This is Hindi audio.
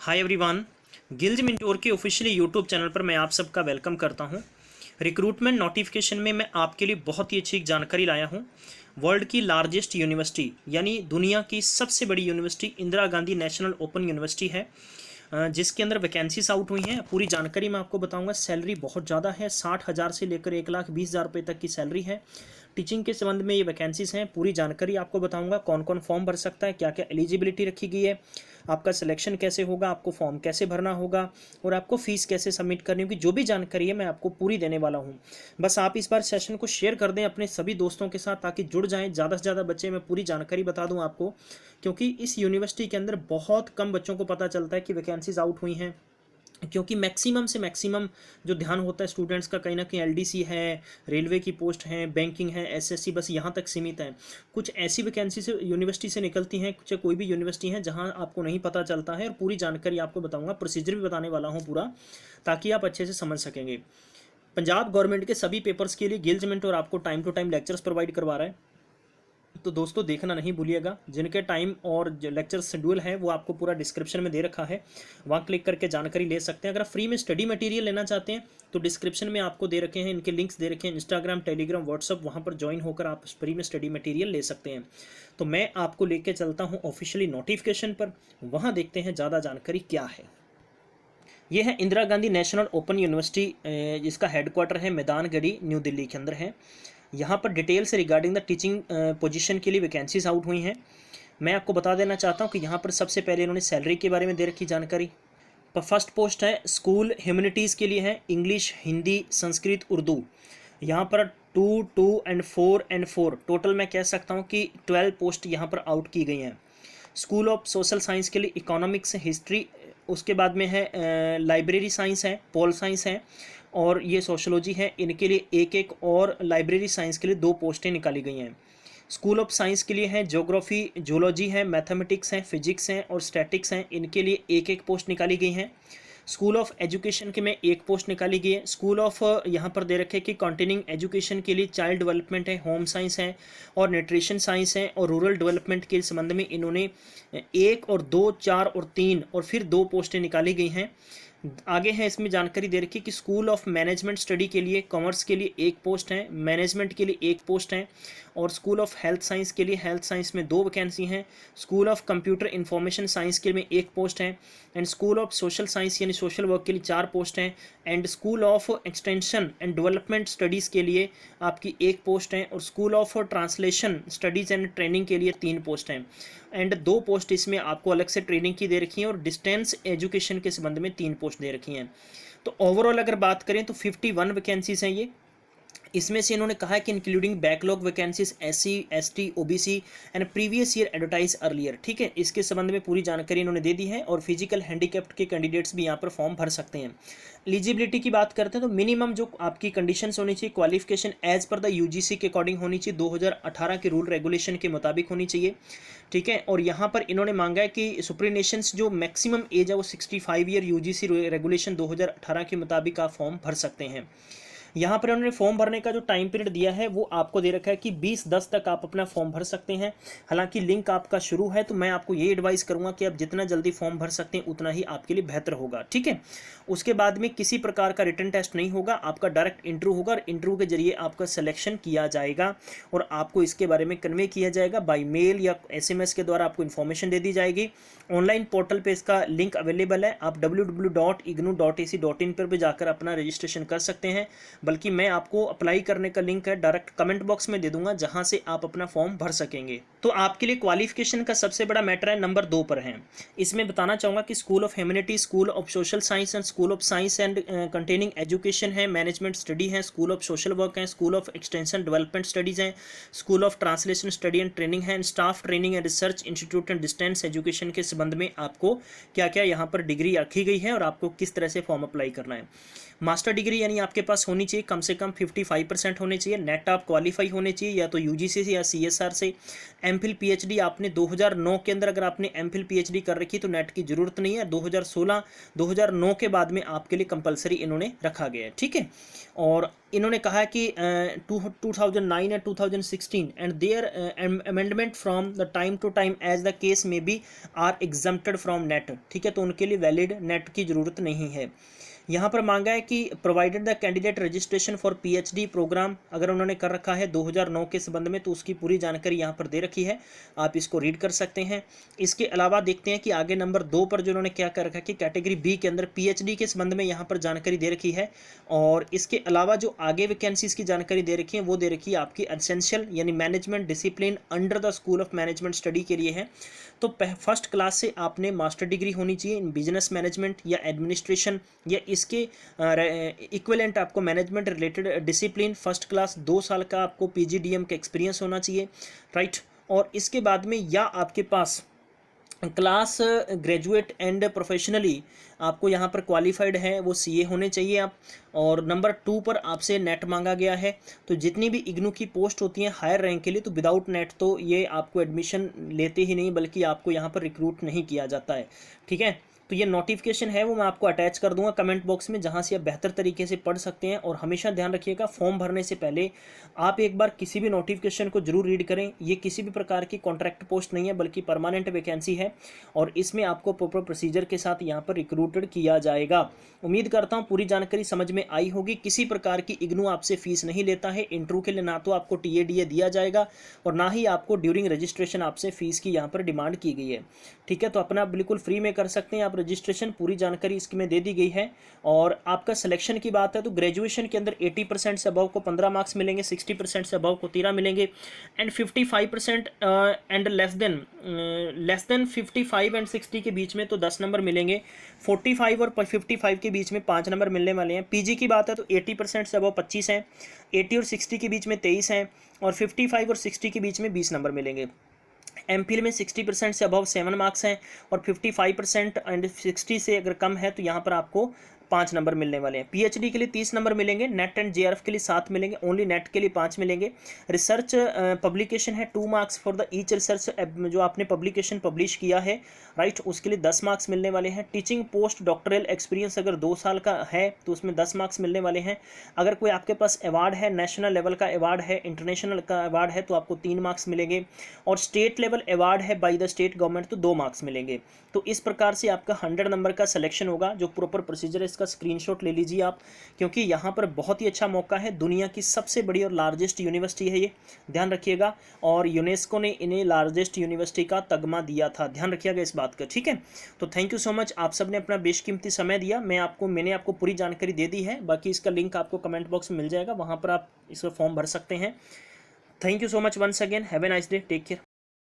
हाय एवरीवन, गिल्ज मिंटोर के ऑफिशियली यूट्यूब चैनल पर मैं आप सबका वेलकम करता हूं। रिक्रूटमेंट नोटिफिकेशन में मैं आपके लिए बहुत ही अच्छी जानकारी लाया हूं। वर्ल्ड की लार्जेस्ट यूनिवर्सिटी यानी दुनिया की सबसे बड़ी university Indira Gandhi national open university है, जिसके अंदर वैकेंसीज आउट हुई हैं। पूरी जानकारी मैं आपको बताऊंगा। सैलरी बहुत ज़्यादा है, 60,000 से लेकर 1,20,000 रुपये तक की सैलरी है। टीचिंग के संबंध में ये वैकेंसीज हैं। पूरी जानकारी आपको बताऊंगा, कौन कौन फॉर्म भर सकता है, क्या क्या एलिजिबिलिटी रखी गई है, आपका सिलेक्शन कैसे होगा, आपको फॉर्म कैसे भरना होगा और आपको फीस कैसे सबमिट करनी होगी। जो भी जानकारी है मैं आपको पूरी देने वाला हूँ। बस आप इस बार सेशन को शेयर कर दें अपने सभी दोस्तों के साथ, ताकि जुड़ जाएं ज़्यादा से ज़्यादा बच्चे। मैं पूरी जानकारी बता दूं आपको, क्योंकि इस यूनिवर्सिटी के अंदर बहुत कम बच्चों को पता चलता है कि वैकेंसीज आउट हुई हैं। क्योंकि मैक्सिमम से मैक्सिमम जो ध्यान होता है स्टूडेंट्स का, कहीं ना कहीं एलडीसी है, रेलवे की पोस्ट है, बैंकिंग है, एसएससी, बस यहाँ तक सीमित है। कुछ ऐसी वैकेंसी से यूनिवर्सिटी से निकलती हैं, कुछ कोई भी यूनिवर्सिटी है जहाँ आपको नहीं पता चलता है। और पूरी जानकारी आपको बताऊँगा, प्रोसीजर भी बताने वाला हूँ पूरा, ताकि आप अच्छे से समझ सकेंगे। पंजाब गवर्नमेंट के सभी पेपर्स के लिए गिल्ज मिंटोर आपको time to time lectures provide करवा रहा है। तो दोस्तों देखना नहीं भूलिएगा। जिनके टाइम और जो लेक्चर शेड्यूल है वो आपको पूरा डिस्क्रिप्शन में दे रखा है, वहाँ क्लिक करके जानकारी ले सकते हैं। अगर फ्री में स्टडी मटेरियल लेना चाहते हैं तो डिस्क्रिप्शन में आपको दे रखे हैं, इनके लिंक्स दे रखे हैं, इंस्टाग्राम, टेलीग्राम, व्हाट्सअप, वहाँ पर ज्वाइन होकर आप फ्री में स्टडी मटेरियल ले सकते हैं। तो मैं आपको लेके चलता हूँ ऑफिशियली नोटिफिकेशन पर, वहाँ देखते हैं ज़्यादा जानकारी क्या है। यह है Indira Gandhi national open university, जिसका हेडक्वार्टर है मैदानगढ़ी, न्यू दिल्ली के अंदर है। यहाँ पर डिटेल से रिगार्डिंग द टीचिंग पोजीशन के लिए वैकेंसीज आउट हुई हैं। मैं आपको बता देना चाहता हूँ कि यहाँ पर सबसे पहले इन्होंने सैलरी के बारे में दे रखी जानकारी। फर्स्ट पोस्ट है स्कूल ह्यूमैनिटीज़ के लिए है, इंग्लिश, हिंदी, संस्कृत, उर्दू। यहाँ पर 2, 2 एंड 4 एंड 4 टोटल मैं कह सकता हूँ कि 12 पोस्ट यहाँ पर आउट की गई हैं। स्कूल ऑफ सोशल साइंस के लिए इकोनॉमिक्स, हिस्ट्री, उसके बाद में है लाइब्रेरी साइंस है, पोल साइंस है और ये सोशोलॉजी है। इनके लिए एक एक, और लाइब्रेरी साइंस के लिए 2 पोस्टें निकाली गई हैं। स्कूल ऑफ साइंस के लिए है ज्योग्राफी, जूलॉजी है, मैथमेटिक्स है, फिजिक्स हैं और स्टैटिक्स हैं। इनके लिए एक एक पोस्ट निकाली गई हैं। स्कूल ऑफ एजुकेशन के में एक पोस्ट निकाली गई है। स्कूल ऑफ यहाँ पर दे रखे कि कंटिन्यूइंग एजुकेशन के लिए चाइल्ड डेवलपमेंट है, होम साइंस है और न्यूट्रिशन साइंस है। और रूरल डेवलपमेंट के संबंध में इन्होंने 1 और 2, 4 और 3 और फिर 2 पोस्टें निकाली गई हैं। आगे है इसमें जानकारी दे रखी कि स्कूल ऑफ मैनेजमेंट स्टडी के लिए, कॉमर्स के लिए 1 पोस्ट है, मैनेजमेंट के लिए 1 पोस्ट है और स्कूल ऑफ हेल्थ साइंस के लिए, हेल्थ साइंस में 2 वैकेंसी हैं। School of computer information science के लिए 1 पोस्ट है and school of social science यानी सोशल वर्क के लिए 4 पोस्ट हैं and school of extension and development studies के लिए आपकी 1 पोस्ट है और school of translation studies and training के लिए 3 पोस्ट हैं एंड 2 पोस्ट इसमें आपको अलग से ट्रेनिंग की दे रखी हैं और डिस्टेंस एजुकेशन के संबंध में 3 पोस्ट दे रखी हैं। तो ओवरऑल अगर बात करें तो 51 वैकेंसीज हैं ये। इसमें से इन्होंने कहा है कि including backlog vacancies, SC, ST, OBC and previous year advertise earlier. ठीक है, इसके संबंध में पूरी जानकारी इन्होंने दे दी है और फिजिकल हैंडीकैप्ड के कैंडिडेट्स भी यहाँ पर फॉर्म भर सकते हैं। एलिजिबिलिटी की बात करते हैं तो मिनिमम जो आपकी कंडीशंस होनी चाहिए, qualification as per the UGC के अकॉर्डिंग होनी चाहिए, 2018 के रूल रेगुलेशन के मुताबिक होनी चाहिए। ठीक है, और यहाँ पर इन्होंने मांगा है कि सुप्रीनेशंस जो मैक्सिमम एज है वो 65 ईयर, यूजीसी रेगुलेशन 2018 के मुताबिक आप फॉर्म भर सकते हैं। यहाँ पर उन्होंने फॉर्म भरने का जो टाइम पीरियड दिया है वो आपको दे रखा है कि 20/10 तक आप अपना फॉर्म भर सकते हैं। हालांकि लिंक आपका शुरू है, तो मैं आपको ये एडवाइस करूंगा कि आप जितना जल्दी फॉर्म भर सकते हैं उतना ही आपके लिए बेहतर होगा। ठीक है, उसके बाद में किसी प्रकार का रिटन टेस्ट नहीं होगा, आपका डायरेक्ट इंटरव्यू होगा और इंटरव्यू के जरिए आपका सिलेक्शन किया जाएगा और आपको इसके बारे में कन्वे किया जाएगा बाई मेल या SMS के द्वारा आपको इन्फॉर्मेशन दे दी जाएगी। ऑनलाइन पोर्टल पे इसका लिंक अवेलेबल है, आप www.ignu.ac.in पर भी जाकर अपना रजिस्ट्रेशन कर सकते हैं। बल्कि मैं आपको अप्लाई करने का लिंक है डायरेक्ट कमेंट बॉक्स में दे दूंगा, जहां से आप अपना फॉर्म भर सकेंगे। तो आपके लिए क्वालिफिकेशन का सबसे बड़ा मैटर है, नंबर 2 पर है। इसमें बताना चाहूँगा कि school of humanity, school of social science and school of science and containing education है, मैनेजमेंट स्टडी है, स्कूल ऑफ सोशल वर्क है, school of extension development studies हैं, school of translation study and training है, staff training and research institute and distance education के संबंध में आपको क्या क्या यहाँ पर डिग्री रखी गई है और आपको किस तरह से फॉर्म अप्लाई करना है। मास्टर डिग्री यानी आपके पास होनी चाहिए, कम से कम 55% होने चाहिए। नेट आप क्वालिफाई होने चाहिए या तो यूजीसी से या सीएसआर से। एमफिल पीएचडी आपने 2009 के अंदर अगर आपने एमफिल पीएचडी कर रखी तो नेट की ज़रूरत नहीं है। 2016 2009 के बाद में आपके लिए कंपलसरी इन्होंने रखा गया है, ठीक है। और इन्होंने कहा कि 2009 and 2016 and their amendment from the time to time as the case may be are exempted from NET, ठीक है। तो उनके लिए वैलिड नेट की ज़रूरत नहीं है। यहाँ पर मांगा है कि provided the candidate registration for PhD programme, अगर उन्होंने कर रखा है 2009 के संबंध में तो उसकी पूरी जानकारी यहाँ पर दे रखी है, आप इसको रीड कर सकते हैं। इसके अलावा देखते हैं कि आगे नंबर 2 पर जो उन्होंने क्या कर रखा है कि कैटेगरी बी के अंदर पीएचडी के संबंध में यहाँ पर जानकारी दे रखी है। और इसके अलावा जो आगे वैकेंसीज की जानकारी दे रखी है वो दे रखी है आपकी एसेंशियल यानी management discipline under the school of management study के लिए है। तो फर्स्ट क्लास से आपने मास्टर डिग्री होनी चाहिए इन बिजनेस मैनेजमेंट या एडमिनिस्ट्रेशन या इसके इक्विवेलेंट आपको management related discipline first class, 2 साल का आपको पीजीडीएम का एक्सपीरियंस होना चाहिए, राइट। और इसके बाद में या आपके पास क्लास ग्रेजुएट एंड प्रोफेशनली आपको यहाँ पर क्वालिफाइड है वो सीए होने चाहिए आप। और नंबर 2 पर आपसे नेट मांगा गया है। तो जितनी भी इग्नू की पोस्ट होती हैं हायर रैंक के लिए तो विदाउट नेट तो ये आपको एडमिशन लेते ही नहीं बल्कि आपको यहाँ पर रिक्रूट नहीं किया जाता है, ठीक है। तो ये नोटिफिकेशन है वो मैं आपको अटैच कर दूंगा कमेंट बॉक्स में, जहाँ से आप बेहतर तरीके से पढ़ सकते हैं। और हमेशा ध्यान रखिएगा फॉर्म भरने से पहले आप एक बार किसी भी नोटिफिकेशन को जरूर रीड करें। ये किसी भी प्रकार की कॉन्ट्रैक्ट पोस्ट नहीं है बल्कि परमानेंट वैकेंसी है और इसमें आपको प्रॉपर प्रोसीजर के साथ यहाँ पर रिक्रूटेड किया जाएगा। उम्मीद करता हूँ पूरी जानकारी समझ में आई होगी। किसी प्रकार की इग्नू आपसे फीस नहीं लेता है इंटरव्यू के लिए, ना तो आपको टीएडीए दिया जाएगा और ना ही आपको ड्यूरिंग रजिस्ट्रेशन आपसे फीस की यहाँ पर डिमांड की गई है, ठीक है। तो अपना बिल्कुल फ्री में कर सकते हैं आप रजिस्ट्रेशन, पूरी जानकारी इसमें दे दी गई है। और आपका सिलेक्शन की बात है तो ग्रेजुएशन के अंदर 80% से अबव को 15 मार्क्स मिलेंगे, 60% से अबव को 13 मिलेंगे and 55% and less than 55 and 60 के बीच में तो 10 नंबर मिलेंगे। 45 और 55 के बीच में 5 नंबर मिलने वाले हैं। पीजी की बात है तो 80% से अबव 25 हैं, 80 और 60 के बीच में 23 हैं और 55 और 60 के बीच में 20 नंबर मिलेंगे। एमफिल में 60% से अबव 7 मार्क्स हैं और 55% एंड 60 से अगर कम है तो यहाँ पर आपको 5 नंबर मिलने वाले हैं। पीएचडी के लिए 30 नंबर मिलेंगे, नेट एंड जेआरएफ के लिए 7 मिलेंगे, ओनली नेट के लिए 5 मिलेंगे। रिसर्च पब्लिकेशन है 2 marks for the each research जो आपने पब्लिकेशन पब्लिश किया है, राइट, उसके लिए 10 मार्क्स मिलने वाले हैं। टीचिंग पोस्ट डॉक्टरल एक्सपीरियंस अगर 2 साल का है तो उसमें 10 मार्क्स मिलने वाले हैं। अगर कोई आपके पास अवार्ड है, नेशनल लेवल का अवार्ड है, इंटरनेशनल का अवार्ड है तो आपको 3 मार्क्स मिलेंगे और स्टेट लेवल अवार्ड है बाय द स्टेट गवर्नमेंट तो 2 मार्क्स मिलेंगे। तो इस प्रकार से आपका 100 नंबर का सिलेक्शन होगा। जो प्रॉपर प्रोसीजर है इसका स्क्रीनशॉट ले लीजिए आप, क्योंकि यहाँ पर बहुत ही अच्छा मौका है। दुनिया की सबसे बड़ी और लार्जेस्ट यूनिवर्सिटी है ये, ध्यान रखिएगा। और यूनेस्को ने इन्हें लार्जेस्ट यूनिवर्सिटी का तगमा दिया था, ध्यान रखिएगा इस बात का, ठीक है। तो थैंक यू सो मच, आप सब ने अपना बेशकीमती समय दिया। मैंने आपको पूरी जानकारी दे दी है, बाकी इसका लिंक आपको कमेंट बॉक्स में मिल जाएगा, वहाँ पर आप इसका फॉर्म भर सकते हैं। Thank you so much once again, have a nice day, take care.